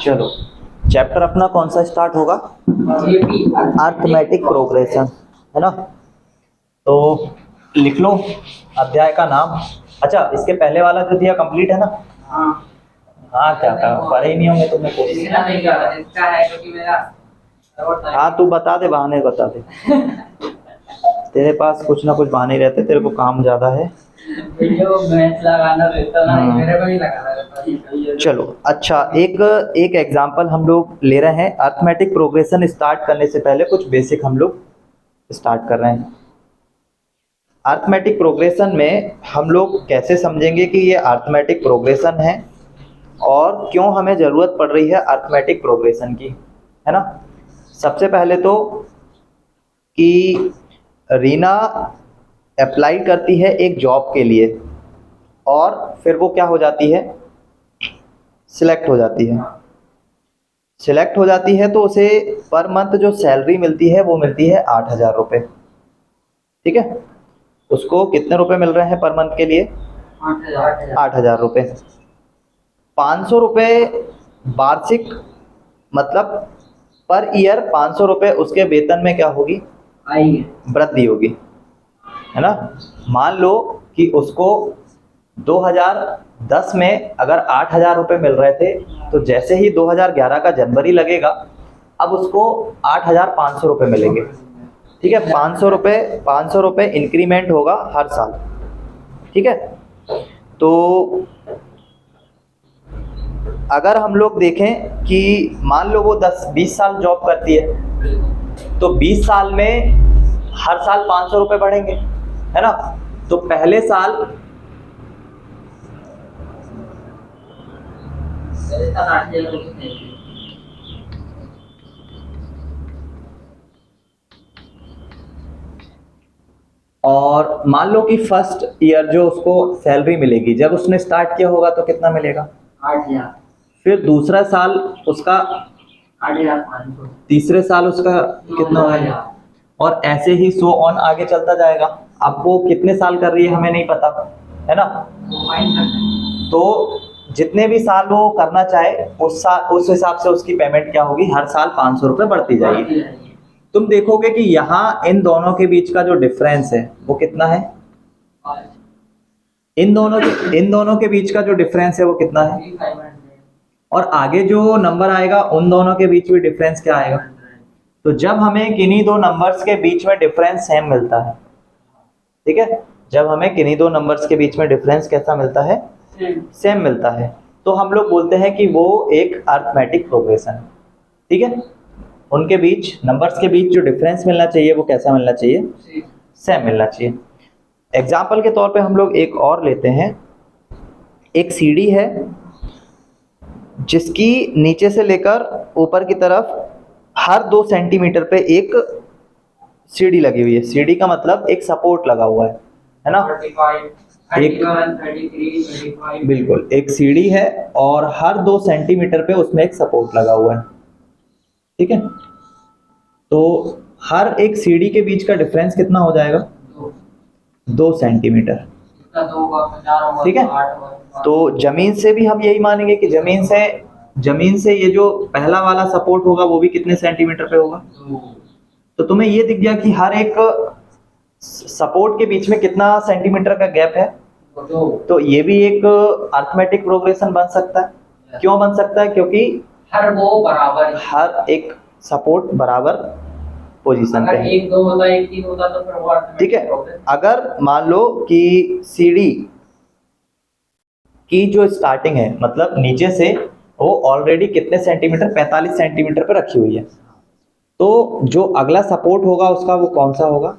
चलो चैप्टर अपना कौन सा स्टार्ट होगा? अर्थमेटिक प्रोग्रेशन, है ना। तो लिख लो अध्याय का नाम। अच्छा, इसके पहले वाला जो दिया कंप्लीट है ना? हाँ क्या था, पढ़े ही नहीं होंगे तुमने कोशिश। हाँ तू बता दे, बहाने बता दे। तेरे पास कुछ ना कुछ बहाने रहते, तेरे को काम ज्यादा है। वीडियो मैच लगाना रहता ना, मेरे को ही लगाना रहता। चलो अच्छा, एक एग्जांपल हम लोग ले रहे हैं। अर्थमेटिक प्रोग्रेशन स्टार्ट करने से पहले कुछ बेसिक हम लोग स्टार्ट कर रहे हैं। अर्थमेटिक प्रोग्रेशन में हम लोग कैसे समझेंगे कि ये अर्थमेटिक प्रोग्रेशन है और क्यों हमें ज़रूरत पड़ रही है अर्थमेटिक प्रोग्रेशन की, है ना। सबसे पहले तो कि रीना अप्लाई करती है एक जॉब के लिए और फिर वो क्या हो जाती है, सिलेक्ट हो जाती है। सिलेक्ट हो जाती है तो उसे पर मंथ जो सैलरी मिलती है वो मिलती है 8,000 रुपये। ठीक है, उसको कितने रुपए मिल रहे हैं पर मंथ के लिए? 8,000 रुपये। 500 रुपये वार्षिक, मतलब पर ईयर 500 रुपये उसके वेतन में क्या होगी? वृद्धि होगी, है ना। मान लो कि उसको 2010 में अगर 8,000 रुपये मिल रहे थे, तो जैसे ही 2011 का जनवरी लगेगा अब उसको 8,500 रुपये मिलेंगे। ठीक है, 500 रुपये इंक्रीमेंट होगा हर साल। ठीक है, तो अगर हम लोग देखें कि मान लो वो 10-20 साल जॉब करती है, तो 20 साल में हर साल 500 रुपये बढ़ेंगे, है ना। तो पहले साल और मान लो कि फर्स्ट ईयर जो उसको सैलरी मिलेगी, जब उसने स्टार्ट किया होगा तो कितना मिलेगा? 8,000। फिर दूसरा साल उसका 8,500। तीसरे साल उसका कितना होगा? और ऐसे ही सो ऑन आगे चलता जाएगा। अब वो कितने साल कर रही है हमें नहीं पता, है ना। तो जितने भी साल वो करना चाहे उस हिसाब से उसकी पेमेंट क्या होगी, हर साल 500 रुपये बढ़ती जाएगी। तुम देखोगे कि यहाँ इन दोनों के बीच का जो डिफरेंस है वो कितना है? इन दोनों के बीच का जो डिफरेंस है वो कितना है? और आगे जो नंबर आएगा उन दोनों के बीच में डिफरेंस क्या आएगा? तो जब हमें किन्हीं दो नंबर्स के बीच में डिफरेंस सेम मिलता है, ठीक है, जब हमें किन्हीं दो नंबर्स के बीच में डिफरेंस कैसा मिलता है? सेम मिलता है, तो हम लोग बोलते हैं कि वो एक अर्थमेटिक प्रोग्रेशन है। ठीक है, उनके बीच, नंबर्स के बीच जो डिफरेंस मिलना चाहिए वो कैसा मिलना चाहिए? सेम मिलना चाहिए। एग्जाम्पल के तौर पे हम लोग एक और लेते हैं। एक सीढ़ी है जिसकी नीचे से लेकर ऊपर की तरफ हर 2 सेंटीमीटर पे एक सीढ़ी लगी हुई है। सीढ़ी का मतलब एक सपोर्ट लगा हुआ है ना। 45, 31, 33, 35। बिल्कुल, एक सीढ़ी है और हर 2 सेंटीमीटर पे उसमें एक सपोर्ट लगा हुआ है। ठीक है, तो हर एक सीढ़ी के बीच का डिफरेंस कितना हो जाएगा? 2 सेंटीमीटर। ठीक है, तो जमीन से भी हम यही मानेंगे कि जमीन से ये जो पहला वाला सपोर्ट होगा वो भी कितने सेंटीमीटर पे होगा? तो तुम्हें ये दिख गया कि हर एक सपोर्ट के बीच में कितना सेंटीमीटर का गैप है। तो ये भी एक अर्थमेटिक प्रोग्रेशन बन सकता है। क्यों बन सकता है? क्योंकि हर एक सपोर्ट बराबर पोजीशन पे है। एक दो होता है, एक तीन होता तो फिर वो ठीक है, अगर मान लो कि सीढ़ी की जो स्टार्टिंग है, मतलब नीचे से वो ऑलरेडी कितने सेंटीमीटर, 45 सेंटीमीटर पे रखी हुई है, तो जो अगला सपोर्ट होगा उसका वो कौन सा होगा?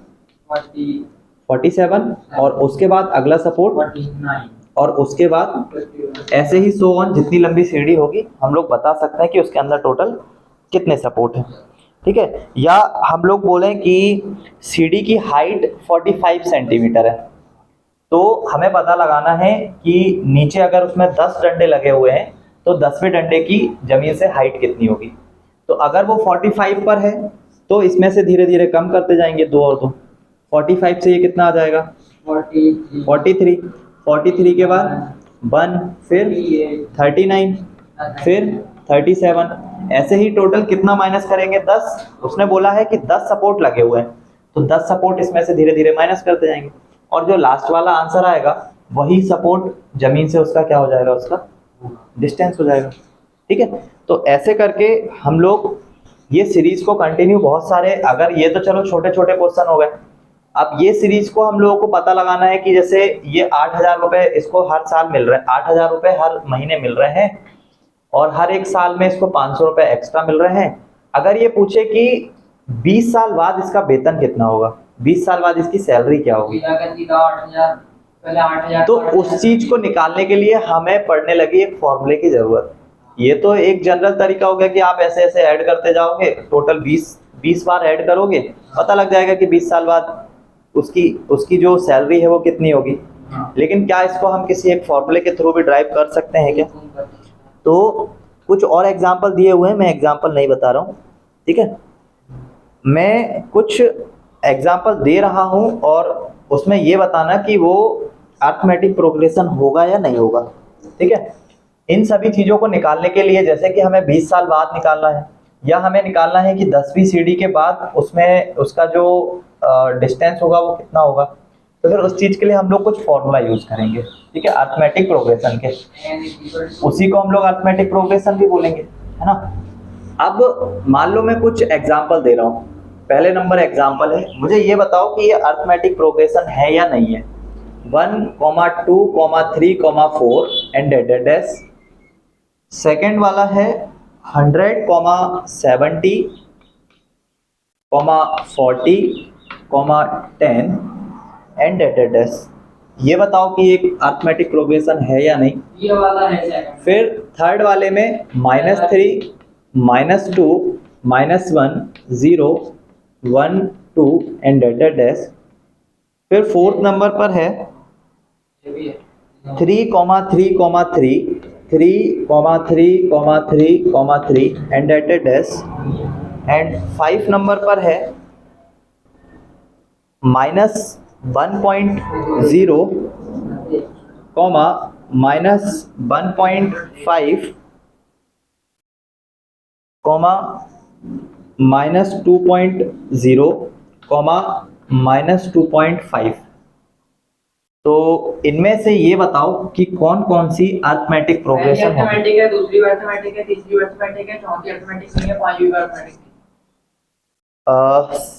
47। और उसके बाद अगला सपोर्ट 49। और उसके बाद ऐसे ही सो ऑन, जितनी लंबी सीढ़ी होगी हम लोग बता सकते हैं कि उसके अंदर टोटल कितने सपोर्ट हैं। ठीक है, या हम लोग बोलें कि सीढ़ी की हाइट 45 सेंटीमीटर है, तो हमें पता लगाना है कि नीचे अगर उसमें 10 डंडे लगे हुए हैं तो 10वें डंडे की जमीन से हाइट कितनी होगी। तो अगर वो 45 पर है तो इसमें से धीरे धीरे कम करते जाएंगे, 2 और 2, 45 से ये कितना आ जाएगा? 43 के बाद 1, फिर 39, फिर 37। ऐसे ही टोटल कितना माइनस करेंगे, 10। उसने बोला है कि 10 सपोर्ट लगे हुए हैं, तो 10 सपोर्ट इसमें से धीरे धीरे माइनस करते जाएंगे, और जो लास्ट वाला आंसर आएगा वही सपोर्ट जमीन से उसका क्या हो जाएगा, उसका डिस्टेंस हो जाएगा। ठीक है, तो ऐसे करके हम लोग ये सीरीज को कंटिन्यू बहुत सारे, अगर ये तो चलो छोटे छोटे क्वेश्चन हो गए, अब ये सीरीज को हम लोगों को पता लगाना है कि जैसे ये 8,000 रुपए इसको हर साल मिल रहे हैं, 8,000 रुपए हर महीने मिल रहे हैं, और हर एक साल में इसको 500 रुपए एक्स्ट्रा मिल रहे हैं। अगर ये पूछे कि 20 साल बाद इसका वेतन कितना होगा, 20 साल बाद इसकी सैलरी क्या होगी, तो उस चीज को निकालने के लिए हमें पढ़ने लगी एक फॉर्मूले की जरूरत। ये तो एक जनरल तरीका हो गया कि आप ऐसे ऐसे ऐड करते जाओगे, टोटल 20 बार ऐड करोगे, पता लग जाएगा कि 20 साल बाद उसकी जो सैलरी है वो कितनी होगी। लेकिन क्या इसको हम किसी एक फॉर्मूले के थ्रू भी ड्राइव कर सकते हैं क्या? तो कुछ और एग्जांपल दिए हुए हैं, मैं एग्जांपल नहीं बता रहा हूँ, ठीक है, मैं कुछ एग्जांपल दे रहा हूँ और उसमें ये बताना कि वो अरिथमेटिक प्रोग्रेशन होगा या नहीं होगा। ठीक है, इन सभी चीज़ों को निकालने के लिए, जैसे कि हमें 20 साल बाद निकालना है, या हमें निकालना है कि 10वीं सीढ़ी के बाद उसमें उसका जो डिस्टेंस होगा वो कितना होगा, तो फिर उस चीज़ के लिए हम लोग कुछ फॉर्मूला यूज़ करेंगे। ठीक है, अरिथमेटिक प्रोग्रेशन के, उसी को हम लोग अरिथमेटिक प्रोग्रेशन भी बोलेंगे, है ना। अब मान लो मैं कुछ एग्जाम्पल दे रहा हूँ। पहले नंबर एग्जाम्पल है, मुझे ये बताओ कि ये अरिथमेटिक प्रोग्रेशन है या नहीं है। 1, 2, 3, 4 एंड डैश। सेकेंड वाला है 100, 70, 40, 10 एंड डैश। ये बताओ कि एक अरिथमेटिक प्रोग्रेशन है या नहीं। ये वाला है सेकंड। फिर थर्ड वाले में -3, -2, -1, 0, 1, 2 एंड डैश। फिर फोर्थ नंबर पर है 3, 3, 3 एंड डैश। एंड 5 नंबर पर है -1.0, -1.5, -2.0, -2.5। तो इनमें से ये बताओ कि कौन कौन सी अरिथमेटिक प्रोग्रेशन है। अरिथमेटिक है, दूसरी अरिथमेटिक है, तीसरी अरिथमेटिक है, चौथी अरिथमेटिक नहीं है, पांचवी अरिथमेटिक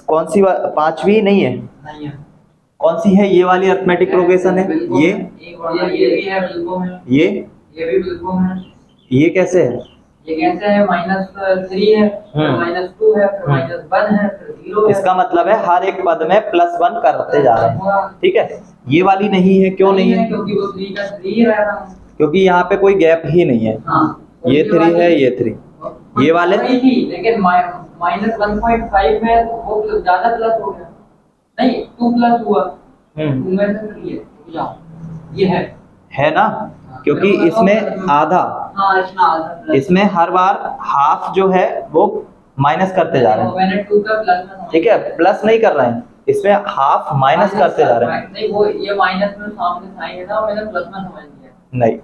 कौन सी 5वीं नहीं है? नहीं है। कौन सी है? ये वाली अरिथमेटिक प्रोग्रेशन है। ये भी है, बिल्कुल है। ये भी बिल्कुल है। ये कैसे है? ये कैसे है? -3 है, -2 है, फिर -1 है, फिर 0 है। इसका मतलब है हर एक पद में +1 करते जा रहे हैं। ठीक है, ये वाली नहीं है। क्यों नहीं है? क्योंकि वो 3 का 3 रह रहा है, क्योंकि यहाँ पे कोई गैप ही नहीं है। ये 3 है, ये 3। ये वाले थी, लेकिन -1.5 है, वो ज्यादा प्लस हो गया। नहीं, 2 प्लस हुआ। 2 में से 3 ये है ना, क्योंकि इसमें आधा, इसमें हर बार हाफ जो है वो माइनस करते जा रहे हैं। मैंने 2 का प्लस में, ठीक है, प्लस नहीं कर रहे हैं, इसमें हाफ माइनस करते जा रहे हैं। नहीं, वो ये माइनस में सामने साइन है ना, मैंने प्लस में समझ लिया। नहीं,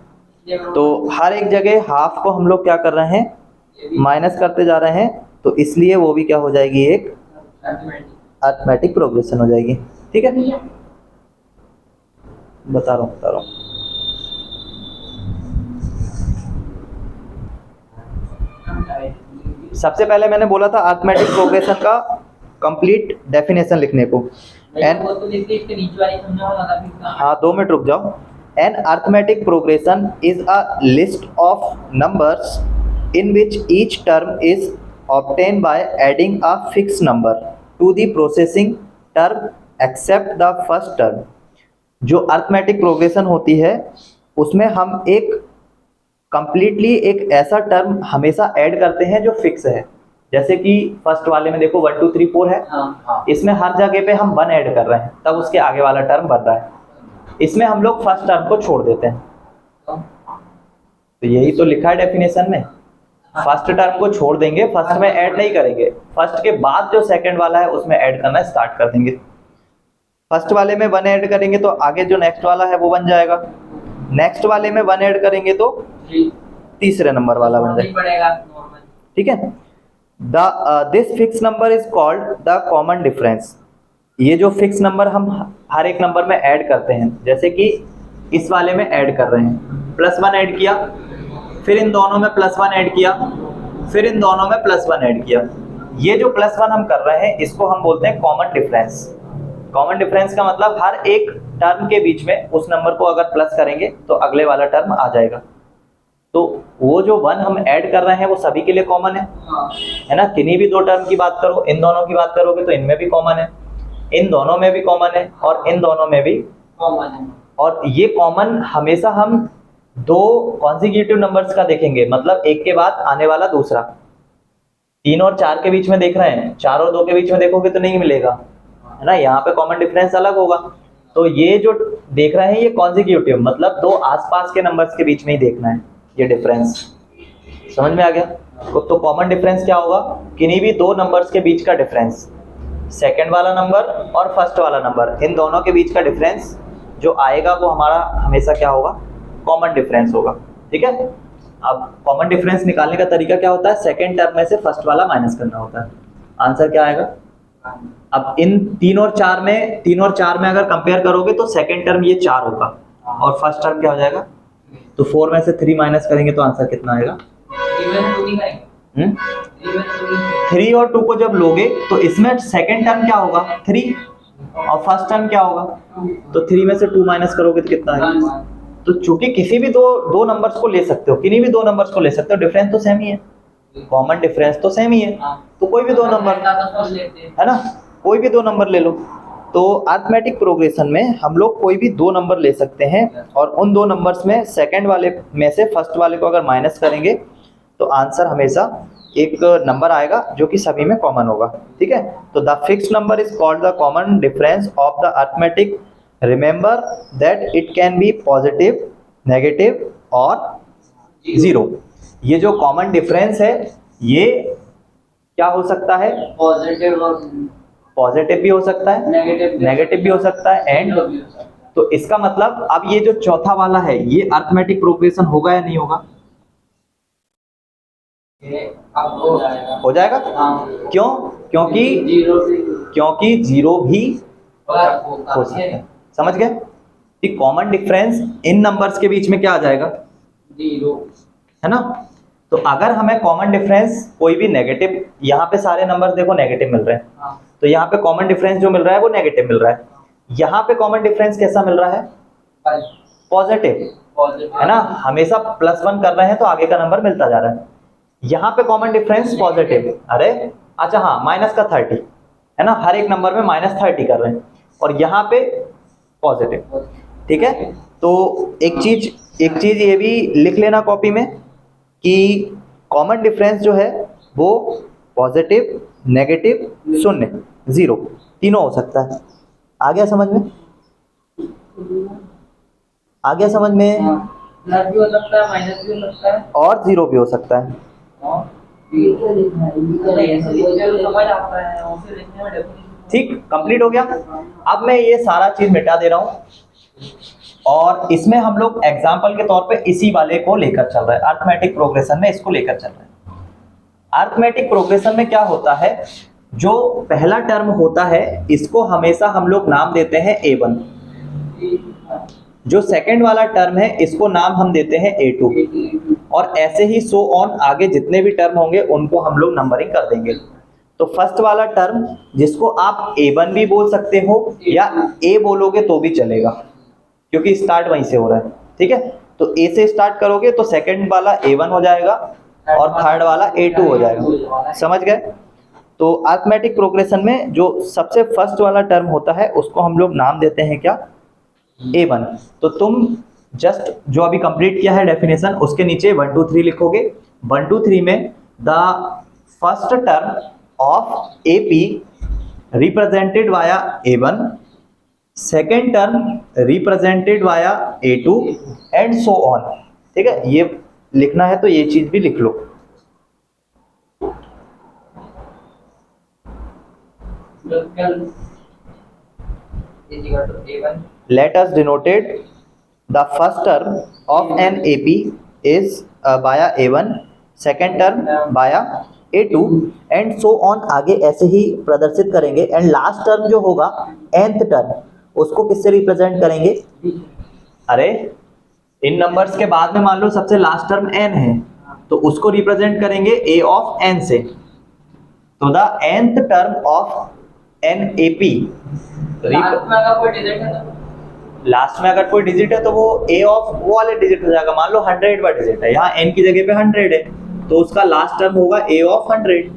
तो हर एक जगह हाफ को हम लोग क्या कर रहे हैं, माइनस करते जा रहे हैं, तो इसलिए वो भी क्या हो जाएगी, एक अरिथमेटिक प्रोग्रेशन हो जाएगी। ठीक है, बता रहा हूँ। सबसे पहले मैंने बोला था अरिथमेटिक प्रोग्रेशन का कंप्लीट डेफिनेशन लिखने को। हाँ, 2 मिनट रुक जाओ। An arithmetic progression is a list of numbers in which each term is obtained by adding a fixed number to the processing term except the first term। जो arithmetic progression होती है उसमें हम एक कंप्लीटली एक ऐसा टर्म हमेशा add करते हैं जो फिक्स है। जैसे कि फर्स्ट वाले में देखो 1, 2, 3, 4 है, इसमें हर जगह पे हम 1 ऐड कर रहे हैं, तब उसके आगे वाला टर्म बढ़ रहा है। इसमें हम लोग फर्स्ट टर्म को छोड़ देते हैं, तो यही तो लिखा है डेफिनेशन में। फर्स्ट टर्म को छोड़ देंगे, फर्स्ट में ऐड नहीं करेंगे, फर्स्ट के बाद जो सेकंड वाला है उसमें ऐड करना स्टार्ट कर देंगे। फर्स्ट वाले में 1 ऐड करेंगे तो आगे जो नेक्स्ट वाला है वो बन जाएगा, नेक्स्ट वाले में 1 ऐड करेंगे तो तीसरे नंबर वाला बन जाए, नहीं पड़ेगा नॉर्मल। ठीक है। This fix number is called the common difference. ये जो फिक्स नंबर हम हर एक नंबर में ऐड करते हैं, जैसे कि इस वाले में ऐड कर रहे हैं, +1 ऐड किया, फिर इन दोनों में +1 ऐड किया, फिर इन दोनों में +1 ऐड किया, ये जो +1 हम कर रहे हैं इसको हम बोलते हैं कॉमन डिफरेंस। कॉमन डिफरेंस का मतलब हर एक टर्म के बीच में उस नंबर को अगर प्लस करेंगे तो अगले वाला टर्म आ जाएगा। तो वो जो 1 हम ऐड कर रहे हैं वो सभी के लिए कॉमन है ना। किन्हीं भी दो टर्म की बात करो, इन दोनों की बात करोगे तो इनमें भी कॉमन है, इन दोनों में भी कॉमन है और इन दोनों में भी कॉमन है। और ये कॉमन हमेशा हम दो कॉन्जिक्यूटिव नंबर्स का देखेंगे, मतलब एक के बाद आने वाला दूसरा। 3 और 4 के बीच में देख रहे हैं, 4 और 2 के बीच में देखोगे तो नहीं मिलेगा, है ना, यहाँ पे कॉमन डिफरेंस अलग होगा। तो ये जो देख रहे हैं ये कॉन्जिक्यूटिव, मतलब दो आसपास के नंबर्स के बीच में ही देखना है ये डिफरेंस। समझ में आ गया? तो कॉमन डिफरेंस क्या होगा? किन्हीं भी दो नंबर्स के बीच का डिफरेंस, सेकंड वाला नंबर और फर्स्ट वाला नंबर, इन दोनों के बीच का डिफरेंस जो आएगा वो हमारा हमेशा क्या होगा? कॉमन डिफरेंस होगा, ठीक है। अब कॉमन डिफरेंस निकालने का तरीका क्या होता है? सेकंड टर्म में से फर्स्ट वाला माइनस करना होता है। आंसर क्या आएगा? अब इन 3 और 4 में अगर कंपेयर करोगे तो सेकंड टर्म ये 4 होगा और फर्स्ट टर्म क्या हो जाएगा? तो 4 में से 3 माइनस करेंगे तो आंसर कितना आएगा? 3 और 2 को जब लोगे तो इसमें सेकंड टर्म क्या होगा? 3 और फर्स्ट टर्म क्या होगा? तो 3 में से 2 माइनस करोगे तो कितना आएगा? तो चूंकि किसी भी दो नंबर्स को ले सकते हो, किन्हीं भी दो नंबर्स को ले सकते हो, डिफरेंस तो सेम ही है, कॉमन डिफरेंस तो सेम ही है, तो कोई भी दो नंबर, है ना, कोई भी दो नंबर ले लो। तो अरिथमेटिक प्रोग्रेशन में हम लोग कोई भी दो नंबर ले सकते हैं और उन दो नंबर्स में सेकंड वाले में से फर्स्ट वाले को अगर माइनस करेंगे तो आंसर हमेशा एक नंबर आएगा जो कि सभी में कॉमन होगा, ठीक है। तो the fix number is called the common difference of the arithmetic. Remember that it can be positive, negative और जीरो। ये जो कॉमन डिफरेंस है ये क्या हो सकता है? पॉजिटिव भी हो सकता है, नेगेटिव भी हो सकता है एंड, तो इसका मतलब अब ये जो चौथा वाला है ये अरिथमेटिक प्रोग्रेशन होगा या नहीं होगा? हो जाएगा। क्यों? क्योंकि जीरो भी हो सकता है। समझ गए कि कॉमन डिफरेंस इन नंबर्स के बीच में क्या आ जाएगा? जीरो, है ना। तो अगर हमें कॉमन डिफरेंस कोई भी नेगेटिव, यहाँ पे सारे नंबर्स देखो नेगेटिव मिल रहे हैं, तो यहाँ पे कॉमन डिफरेंस जो मिल रहा है वो नेगेटिव मिल रहा है। यहाँ पे कॉमन डिफरेंस कैसा मिल रहा है? पॉजिटिव, है ना, हमेशा +1 कर रहे हैं तो आगे का नंबर मिलता जा रहा है। यहाँ पे कॉमन डिफरेंस पॉजिटिव, अरे अच्छा हाँ, माइनस का 30, है ना, हर एक नंबर में -30 कर रहे हैं और यहाँ पे पॉजिटिव, ठीक है। तो एक चीज ये भी लिख लेना कॉपी में कि कॉमन डिफरेंस जो है वो पॉजिटिव, नेगेटिव, 0, 0 तीनों हो सकता है। आ गया समझ में? आ गया समझ में? प्लस भी हो सकता है, माइनस भी हो सकता है और 0 भी हो सकता है। ठीक, कंप्लीट हो गया। अब मैं ये सारा चीज मिटा दे रहा हूँ और इसमें हम लोग एग्जाम्पल के तौर पे इसी वाले को लेकर चल रहे हैं, अरिथमेटिक प्रोग्रेशन में इसको लेकर चल रहे हैं। अरिथमेटिक प्रोग्रेशन में क्या होता है? जो पहला टर्म होता है इसको हमेशा हम लोग नाम देते हैं A1, जो सेकंड वाला टर्म है इसको नाम हम देते हैं A2 और ऐसे ही सो ऑन, आगे जितने भी टर्म होंगे उनको हम लोग नंबरिंग कर देंगे। तो फर्स्ट वाला टर्म जिसको आप A1 भी बोल सकते हो या A बोलोगे तो भी चलेगा क्योंकि स्टार्ट वहीं से हो रहा है, ठीक है। तो A से स्टार्ट करोगे तो सेकंड वाला A1 हो जाएगा और थर्ड वाला A2 हो जाएगा। समझ गए? तो अरिथमेटिक प्रोग्रेशन में जो सबसे फर्स्ट वाला टर्म होता है उसको हम लोग नाम देते हैं क्या? A1। तो तुम जस्ट जो अभी कंप्लीट किया है डेफिनेशन उसके नीचे 1 2 3 लिखोगे। 1 2 3 में the first term of AP represented via A1, second term represented via A2 and so on, ठीक है। ये लिखना है तो ये चीज भी लिख लो। Let us denoted the first term of an AP is बाया A1, सेकेंड टर्म बाया A2 एंड सो ऑन, आगे ऐसे ही प्रदर्शित करेंगे। एंड लास्ट टर्म जो होगा nth टर्म, उसको किससे रिप्रेजेंट करेंगे? अरे इन नंबर्स के बाद में मान लो सबसे लास्ट टर्म n है, तो उसको रिप्रेजेंट करेंगे a ऑफ n से। तो the nth term of NAP, last में अगर कोई डिजिट है तो वो a ऑफ वो वाले डिजिट हो जाएगा। मान लो 100वां डिजिट है, यहाँ n की जगह पे 100 है, तो उसका लास्ट टर्म होगा a ऑफ 100,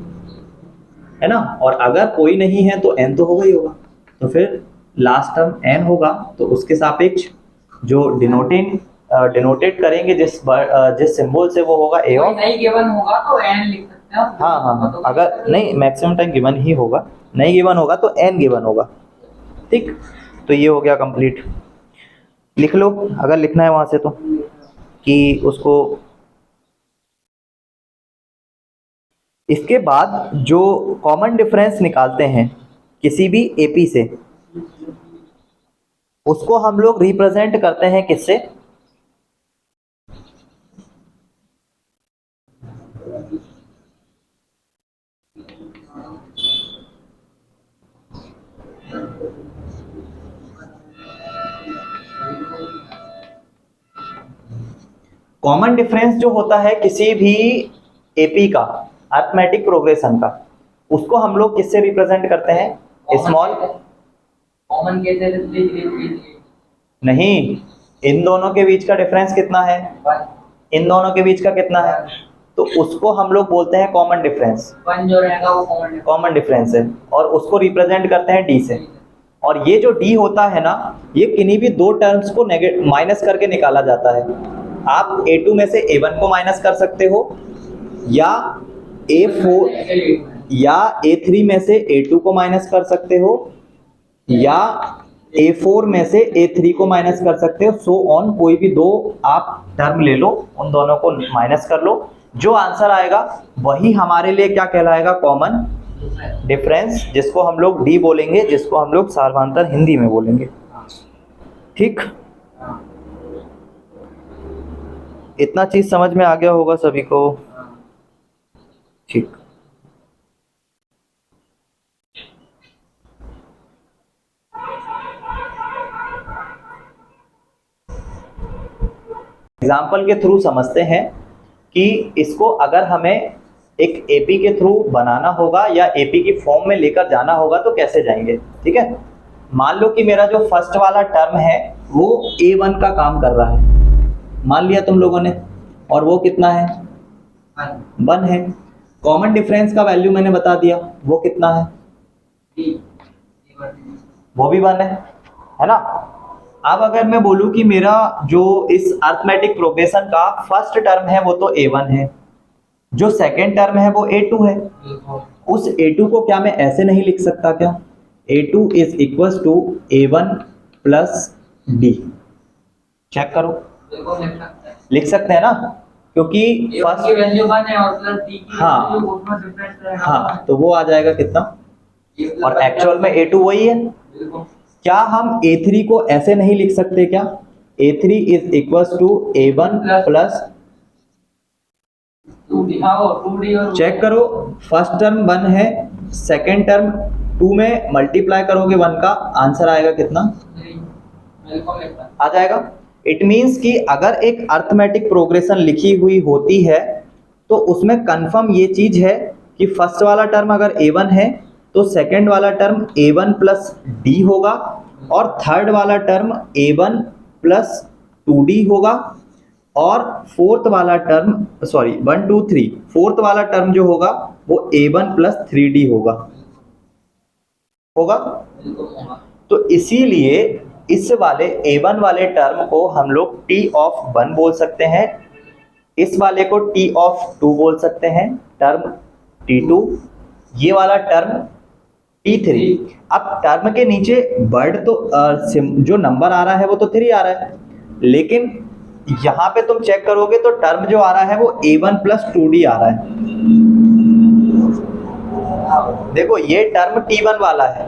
है ना। और अगर कोई नहीं है तो n तो होगा ही होगा, तो फिर लास्ट टर्म n होगा, तो उसके सापेक्ष जो डिनोटेट करेंगे जिस सिंबल से, वो होगा a ऑफ, नहीं गिवन होगा तो n लिख सकते हैं। हाँ, अगर नहीं मैक्सिमम टाइम गिवन ही होगा, नहीं गिवन होगा तो n गिवन होगा, ठीक। तो ये हो गया कंप्लीट। लिख लो अगर लिखना है वहां से तो, कि उसको। इसके बाद जो कॉमन डिफरेंस निकालते हैं किसी भी AP से, उसको हम लोग रिप्रेजेंट करते हैं किससे? कॉमन डिफरेंस जो होता है किसी भी AP का अरिथमेटिक प्रोग्रेशन का, उसको हम लोग किससे रिप्रेजेंट करते हैं? स्मॉल कॉमन कैसे? नहीं, इन दोनों के बीच का डिफरेंस कितना है? इन दोनों के बीच का कितना है? तो उसको हम लोग बोलते हैं कॉमन डिफरेंस। 1 जो रहेगा वो कॉमन डिफरेंस है, और उसको रिप्रेजेंट करते हैं D से। और ये जो D होता है ना, ये किन्हीं भी दो टर्म्स को माइनस करके निकाला जाता है। आप A2 में से A1 को माइनस कर सकते हो, या A4 या A3 में से A2 को माइनस कर सकते हो, या A4 में से A3 को माइनस कर सकते हो, सो ऑन। कोई भी दो आप टर्म ले लो, उन दोनों को माइनस कर लो, जो आंसर आएगा वही हमारे लिए क्या कहलाएगा? कॉमन डिफरेंस, जिसको हम लोग D बोलेंगे, जिसको हम लोग सार्वधातुक हिंदी में बोलेंगे, ठीक। इतना चीज समझ में आ गया होगा सभी को, ठीक। एग्जाम्पल के थ्रू समझते हैं कि इसको अगर हमें एक AP के थ्रू बनाना होगा या AP की फॉर्म में लेकर जाना होगा तो कैसे जाएंगे, ठीक है। मान लो कि मेरा जो फर्स्ट वाला टर्म है वो A1 का काम कर रहा है, मान लिया तुम लोगों ने, और वो कितना है? 1 है। कॉमन डिफरेंस का वैल्यू मैंने बता दिया, वो कितना है? वो भी 1 है ना। अब अगर मैं बोलूं कि मेरा जो इस अरिथमेटिक प्रोग्रेशन का फर्स्ट टर्म है वो तो A1 है, जो सेकंड टर्म है वो A2 है, उस A2 को क्या मैं ऐसे नहीं लिख सकता क्या? A2 is equal to A1 plus D। Check करो, लिख सकते हैं ना, क्योंकि फर्स्ट की वैल्यू 1 है और प्लस D की हाँ, वैल्यू उसमें डिफरेंस रहेगा। हाँ, तो वो आ जाएगा कितना? और एक्चुअल में A2 वही है। क्या हम A3 को ऐसे नहीं लिख सकते क्या? A3 is equal to A1 plus 2D। और चेक करो, फर्स्ट टर्म 1 है, सेकेंड टर्म 2 में मल्टीप्लाई करोगे 1 का, आंसर आएगा कितना? आ जाएगा। इट मीन्स कि अगर एक अरिथमेटिक प्रोग्रेशन लिखी हुई होती है तो उसमें कंफर्म ये चीज है कि फर्स्ट वाला टर्म अगर A1 है तो सेकंड वाला टर्म A1 प्लस D होगा, और थर्ड वाला टर्म A1 प्लस 2D होगा, और फोर्थ वाला टर्म 1 2 3 फोर्थ वाला टर्म जो होगा वो A1 प्लस 3D होगा। तो इसीलिए इस वाले A1 वाले टर्म को हम लोग T ऑफ 1 बोल सकते हैं, इस वाले को T ऑफ 2 बोल सकते हैं, टर्म T2, ये वाला टर्म T3। अब टर्म के नीचे वर्ड तो जो नंबर आ रहा है वो तो 3 आ रहा है, लेकिन यहाँ पे तुम चेक करोगे तो टर्म जो आ रहा है वो A1 प्लस 2D आ रहा है। देखो ये टर्म T1 वाला है,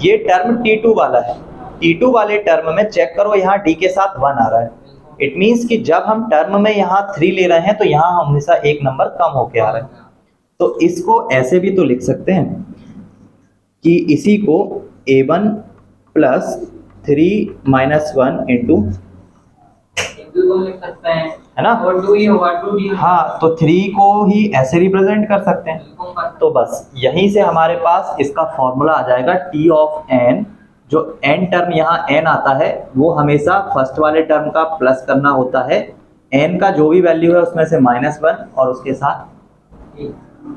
ये टर्म T2 वाला है। T2 वाले टर्म में चेक करो यहाँ D के साथ 1 आ रहा है, इट मीन्स कि जब हम टर्म में यहाँ 3 ले रहे हैं तो यहाँ हमेशा एक नंबर कम होके आ रहा है। तो इसको ऐसे भी तो लिख सकते हैं कि इसी को a1 प्लस 3 माइनस 1 इंटू, तो लिख सकते हैं, है ना, और 2 ही होगा, 2d। हाँ, तो 3 को ही ऐसे रिप्रेजेंट कर सकते हैं। तो बस यहीं से हमारे पास इसका फॉर्मूला आ जाएगा t ऑफ n। जो n टर्म यहाँ n आता है वो हमेशा फर्स्ट वाले टर्म का प्लस करना होता है, n का जो भी वैल्यू है उसमें से -1 और उसके साथ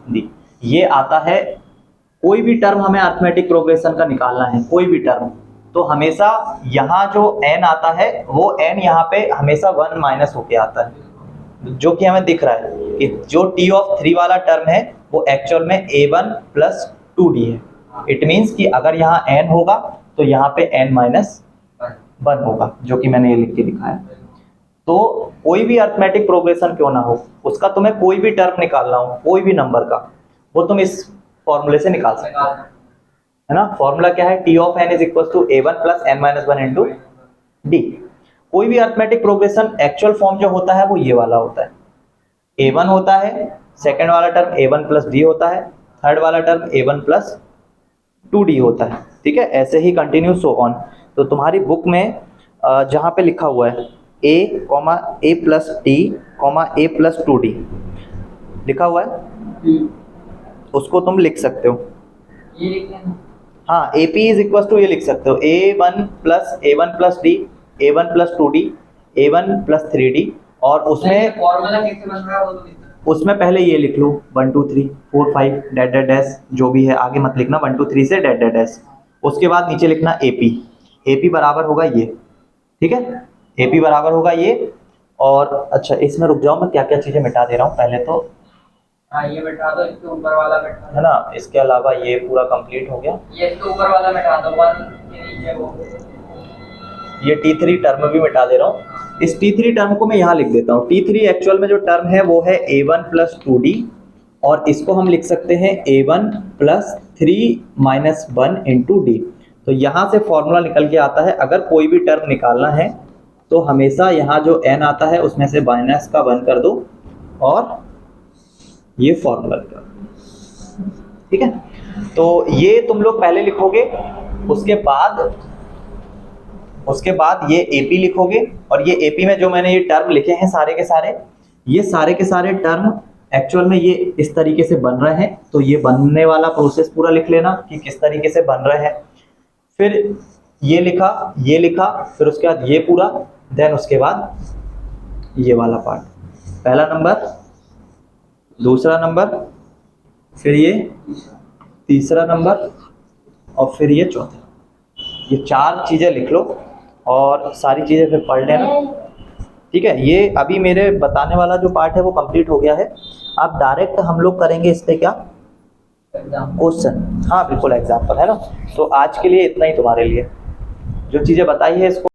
d। ये आता है, कोई भी टर्म हमें अरिथमेटिक प्रोग्रेशन का निकालना है, कोई भी टर्म, तो हमेशा यहाँ जो n आता है वो n यहाँ पे हमेशा 1 माइनस होके आता है, जो कि हमें दिख रहा है कि जो t ऑफ 3 वाला टर्म है वो एक्चुअल में a1 प्लस 2d है। इट मीन्स कि अगर यहाँ n होगा तो यहाँ पे n माइनस 1 होगा, जो कि मैंने ये लिख के दिखाया। तो कोई भी अरिथमेटिक प्रोग्रेशन क्यों ना हो, उसका तुम्हें कोई भी टर्म निकालना हो, कोई भी नंबर का, वो तुम इस फॉर्मूले से निकाल सकते हो, है ना। फॉर्मूला क्या है, t of n is equal to a1 plus n minus 1 into d। कोई भी अरिथमेटिक प्रोग्रेशन एक्चुअल फॉर्म जो होता है वो ये वाला होता है, a1 होता है, सेकंड वाला टर्म a1 प्लस d होता है, थर्ड वाला टर्म a1 प्लस 2d होता है, ठीक है। ऐसे ही कंटिन्यू सो ऑन। तो तुम्हारी बुक में जहाँ पे लिखा हुआ है a plus d a plus 2d लिखा हुआ है, उसको तुम लिख सकते हो, ये लिख लेना। हाँ, AP इज इक्वल टू ये लिख सकते हो a1 plus d a1 plus 2d a1 plus 3d, और उसमें फॉर्मूला कैसे बन रहा है वो तो लिख दो। उसमें पहले ये लिख लो 1 2 3 4 5 डैट डैट डैश, जो भी है आगे मत लिखना, 1 2 3 से डैट डैट डैश। उसके बाद नीचे लिखना AP बराबर होगा ये, ठीक है, AP बराबर होगा ये। और अच्छा, इसमें रुक जाओ, मैं क्या क्या चीज़ें मिटा दे रहा हूँ पहले तो, हाँ ये मिटा दो, इसके ऊपर वाला मिटा है ना। इसके अलावा ये पूरा कंप्लीट हो गया, दो, ये इसके ऊपर वाला मिटा दो, 1 के नीचे वो। ये T3 टर्म भी मिटा दे रहा हूँ। इस T3 टर्म को मैं यहाँ लिख देता हूँ। T3 एक्चुअल में जो टर्म है वो है a1 प्लस 2d, और इसको हम लिख सकते हैं a1 plus 3 minus 1 into d। तो यहाँ से फॉर्मूला निकल के आता है, अगर कोई भी टर्म निकालना है तो हमेशा यहाँ जो n आता है उसमें से माइनस का 1 कर दो और ये फॉर्मूला निकाल, ठीक है। तो ये तुम लोग पहले लिखोगे, उसके बाद ये AP लिखोगे, और ये AP में जो मैंने ये टर्म लिखे हैं सारे के सारे, ये सारे के सारे टर्म एक्चुअल में ये इस तरीके से बन रहे हैं। तो ये बनने वाला प्रोसेस पूरा लिख लेना कि किस तरीके से बन रहे हैं। फिर ये लिखा, फिर उसके बाद ये पूरा, देन उसके बाद ये वाला पार्ट, पहला नंबर, दूसरा नंबर, फिर ये तीसरा नंबर, और फिर ये चौथा। ये 4 चीज़ें लिख लो और सारी चीज़ें फिर पढ़ लेना, ठीक है। ये अभी मेरे बताने वाला जो पार्ट है वो कंप्लीट हो गया है। अब डायरेक्ट हम लोग करेंगे इस पे क्या, क्वेश्चन, हाँ बिल्कुल एग्जाम्पल, है ना। तो आज के लिए इतना ही तुम्हारे लिए, जो चीज़ें बताई है इसको